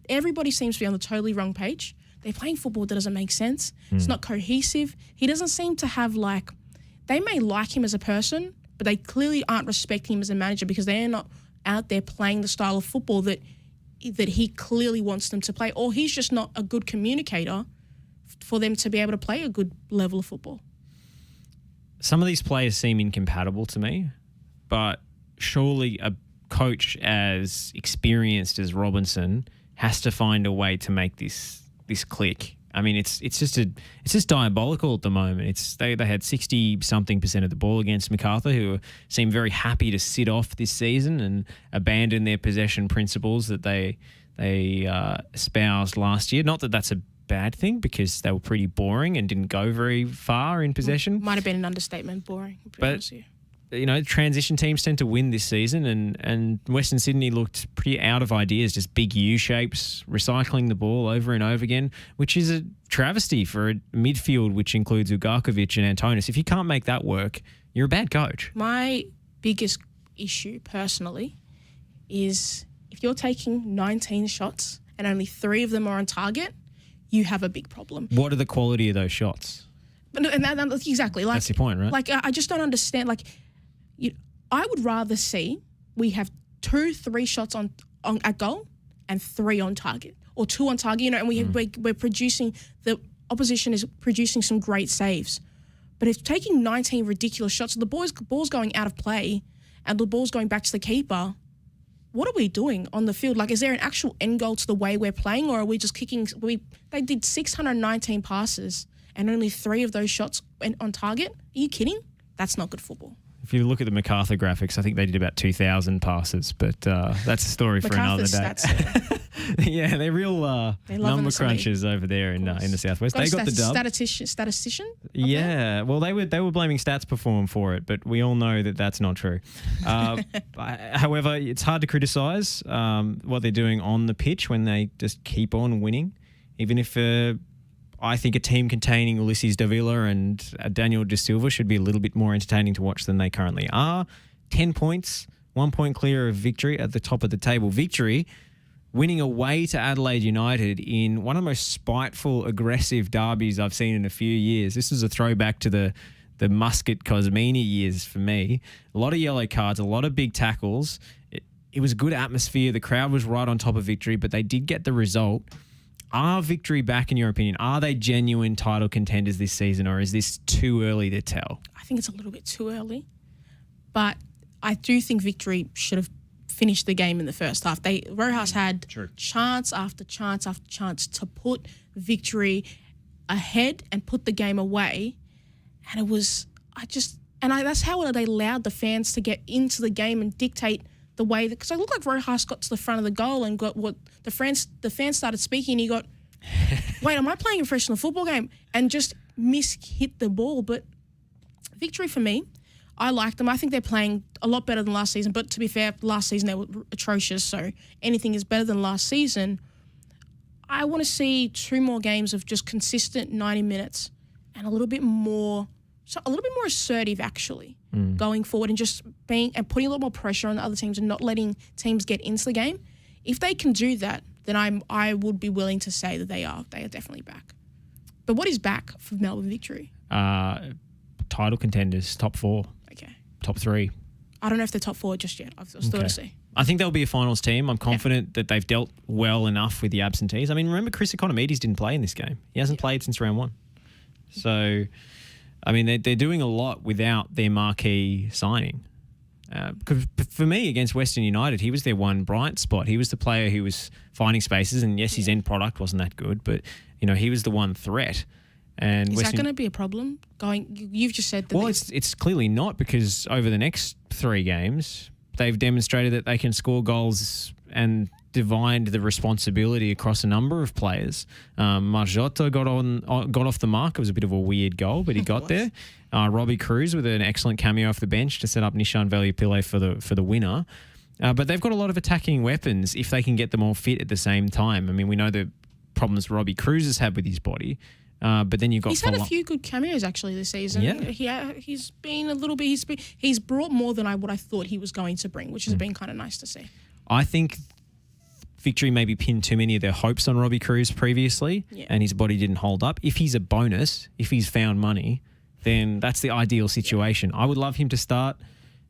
everybody seems to be on the totally wrong page. They're playing football that doesn't make sense. It's not cohesive. He doesn't seem to have they may like him as a person, but they clearly aren't respecting him as a manager because they're not out there playing the style of football that he clearly wants them to play, or he's just not a good communicator for them to be able to play a good level of football. Some of these players seem incompatible to me, but surely a coach as experienced as Robinson has to find a way to make this click. I mean, it's just diabolical at the moment. They had 60-something% of the ball against MacArthur, who seem very happy to sit off this season and abandon their possession principles that they espoused last year. Not that that's a bad thing because they were pretty boring and didn't go very far in possession. Might have been an understatement, boring. But transition teams tend to win this season, and Western Sydney looked pretty out of ideas, just big U shapes, recycling the ball over and over again, which is a travesty for a midfield which includes Ugarkovic and Antonis. If you can't make that work, you're a bad coach. My biggest issue personally is if you're taking 19 shots and only 3 of them are on target, you have a big problem. What are the quality of those shots? Exactly. That's your point, right? I just don't understand. I would rather see we have 2-3 shots on at goal and 3 on target, or 2 on target. And we're producing, the opposition is producing some great saves. But if taking 19 ridiculous shots, the ball's going out of play, and the ball's going back to the keeper, what are we doing on the field? Is there an actual end goal to the way we're playing, or are we just kicking? They did 619 passes, and only 3 of those shots went on target. Are you kidding? That's not good football. If you look at the MacArthur graphics, I think they did about 2,000 passes, but that's a story for another day. Stats, yeah, they're real number crunchers over there in the Southwest. They got the dub. Statistician? Yeah, well, they were blaming Stats Perform for it, but we all know that that's not true. However, it's hard to criticise what they're doing on the pitch when they just keep on winning, even if I think a team containing Ulysses Davila and Daniel De Silva should be a little bit more entertaining to watch than they currently are. 10 points, 1 point clear of Victory at the top of the table. Victory winning away to Adelaide United in one of the most spiteful, aggressive derbies I've seen in a few years. This is a throwback to the Muscat Cosmini years for me. A lot of yellow cards, a lot of big tackles. It was a good atmosphere. The crowd was right on top of Victory, but they did get the result. Are Victory back, in your opinion? Are they genuine title contenders this season, or is this too early to tell? I think it's a little bit too early, but I do think Victory should have finished the game in the first half. Rojas had chance after chance after chance to put Victory ahead and put the game away, and that's how they allowed the fans to get into the game and dictate the way that, because I looked like Rojas got to the front of the goal and got what the fans started speaking. And he got, wait, am I playing a professional football game? And just hit the ball. But victory for me. I like them. I think they're playing a lot better than last season. But to be fair, last season they were atrocious. So anything is better than last season. I want to see 2 more games of just consistent 90 minutes and a little bit more assertive actually going forward and just being and putting a lot more pressure on the other teams and not letting teams get into the game. If they can do that, then I would be willing to say that they are definitely back. But what is back for Melbourne Victory? Title contenders, top 4. Okay. Top 3. I don't know if they're top 4 just yet. I've still to see. I think they'll be a finals team. I'm confident that they've dealt well enough with the absentees. I mean, remember Chris Economides didn't play in this game. He hasn't played since round 1. So, I mean, they're doing a lot without their marquee signing. Because for me, against Western United, he was their one bright spot. He was the player who was finding spaces, and yes, his end product wasn't that good, but he was the one threat. And is that going to be a problem? You've just said that. Well, it's clearly not, because over the next 3 games, they've demonstrated that they can score goals and divined the responsibility across a number of players. Marjota got off the mark. It was a bit of a weird goal, but he got there. Robbie Cruz with an excellent cameo off the bench to set up Nishan Valiapille for the winner. But they've got a lot of attacking weapons if they can get them all fit at the same time. I mean, we know the problems Robbie Cruz has had with his body. But then you've got... He's had a few good cameos actually this season. Yeah. He's been a little bit... He's brought more than what I thought he was going to bring, which has been kind of nice to see. I think Victory maybe pinned too many of their hopes on Robbie Cruz previously, and his body didn't hold up. If he's a bonus, if he's found money, then that's the ideal situation. I would love him to start.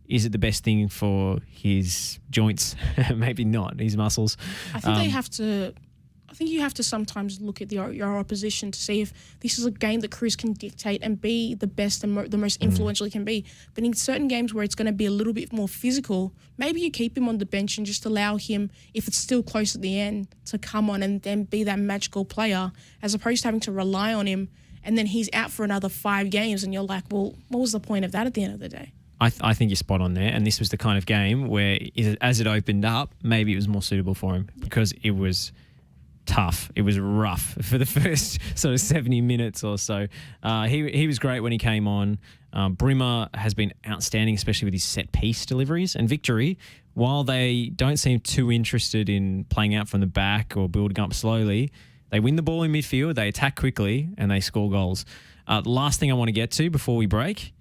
Is it the best thing for his joints? Maybe not. His muscles. I think you have to sometimes look at your opposition to see if this is a game that Cruz can dictate and be the best and the most influential he can be. But in certain games where it's going to be a little bit more physical, maybe you keep him on the bench and just allow him, if it's still close at the end, to come on and then be that magical player, as opposed to having to rely on him and then he's out for another 5 games and you're like, well, what was the point of that at the end of the day? I think you're spot on there. And this was the kind of game where, as it opened up, maybe it was more suitable for him because it was tough. It was rough for the first sort of 70 minutes or so. He was great when he came on. Brimmer has been outstanding, especially with his set-piece deliveries. And Victory, while they don't seem too interested in playing out from the back or building up slowly, they win the ball in midfield, they attack quickly, and they score goals. The last thing I want to get to before we break,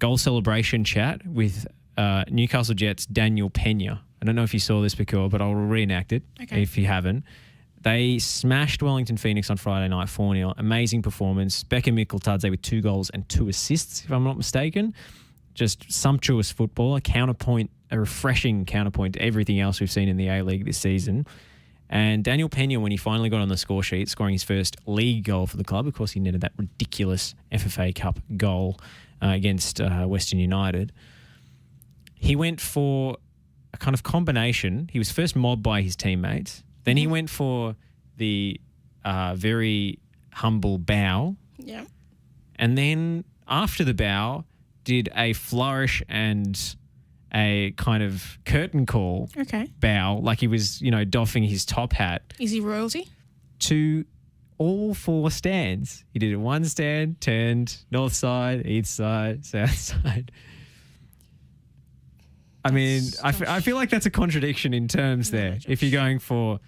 goal celebration chat with Newcastle Jets' Daniel Pena. I don't know if you saw this before, but I'll reenact it if you haven't. They smashed Wellington Phoenix on Friday night 4-0. Amazing performance. Becca Mikkeltadze with 2 goals and 2 assists, if I'm not mistaken. Just sumptuous football, a refreshing counterpoint to everything else we've seen in the A-League this season. And Daniel Pena, when he finally got on the score sheet, scoring his first league goal for the club, of course he netted that ridiculous FFA Cup goal against Western United. He went for a kind of combination. He was first mobbed by his teammates. Then he went for the very humble bow. Yeah. And then after the bow, did a flourish and a kind of curtain call bow, like he was, doffing his top hat. Is he royalty? To all 4 stands. He did it 1 stand, turned north side, east side, south side. I mean, I feel like that's a contradiction in terms there. If you're going for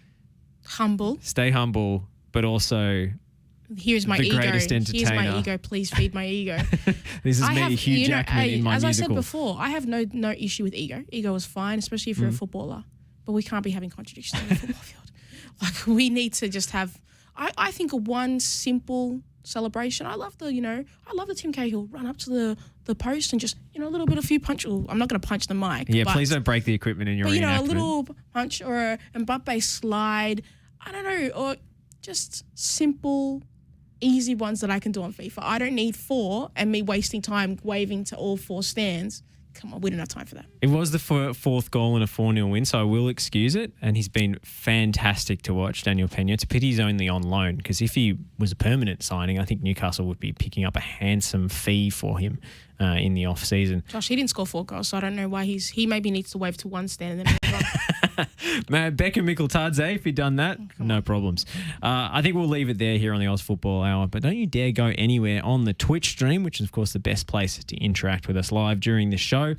humble, stay humble, but also here's my ego. Greatest entertainer. Here's my ego. Please feed my ego. This is me, Hugh Jackman, in my as musical. I said before, I have no issue with ego. Ego is fine, especially if you're a footballer. But we can't be having contradictions on the football field. Like, we need to just have. I think one simple celebration. I love the Tim Cahill run up to the post and just, a little bit of few punch. Oh, I'm not going to punch the mic. Yeah, please don't break the equipment in your reenactment. A little punch or a Mbappe slide. I don't know, or just simple, easy ones that I can do on FIFA. I don't need 4 and me wasting time waving to all 4 stands. come on, we don't have time for that. It was the fourth goal in a 4-0 win, so I will excuse it. And he's been fantastic to watch, Daniel Pena. It's a pity he's only on loan, because if he was a permanent signing, I think Newcastle would be picking up a handsome fee for him in the off-season. Josh, he didn't score 4 goals, so I don't know why he maybe needs to wave to one stand and then move on. Beckham Mikkeltadze, if he'd done that, no problems. I think we'll leave it there here on the Oz Football Hour, but don't you dare go anywhere on the Twitch stream, which is, of course, the best place to interact with us live during the show,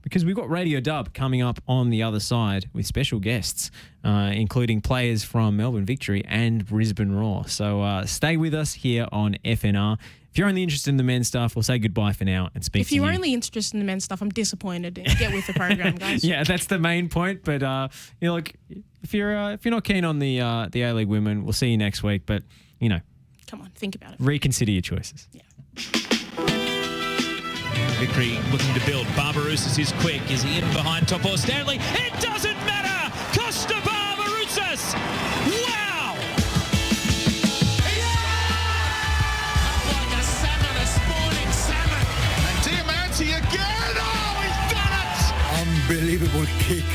because we've got Radio Dub coming up on the other side with special guests, including players from Melbourne Victory and Brisbane Roar. So stay with us here on FNR. If you're only interested in the men's stuff, we'll say goodbye for now and speak to you. If you're only interested in the men's stuff, I'm disappointed. Get with the program, guys. Yeah, that's the main point. But look, if you're not keen on the A-League women, we'll see you next week. But come on, think about it. Reconsider your choices. Yeah. Victory looking to build. Barbarouses is quick. Is he in behind Topo Stanley? It doesn't matter! Costa Barbarouses! Wow! Like a salmon, a spawning salmon. And Diamanti again! Oh, he's done it! Unbelievable kick.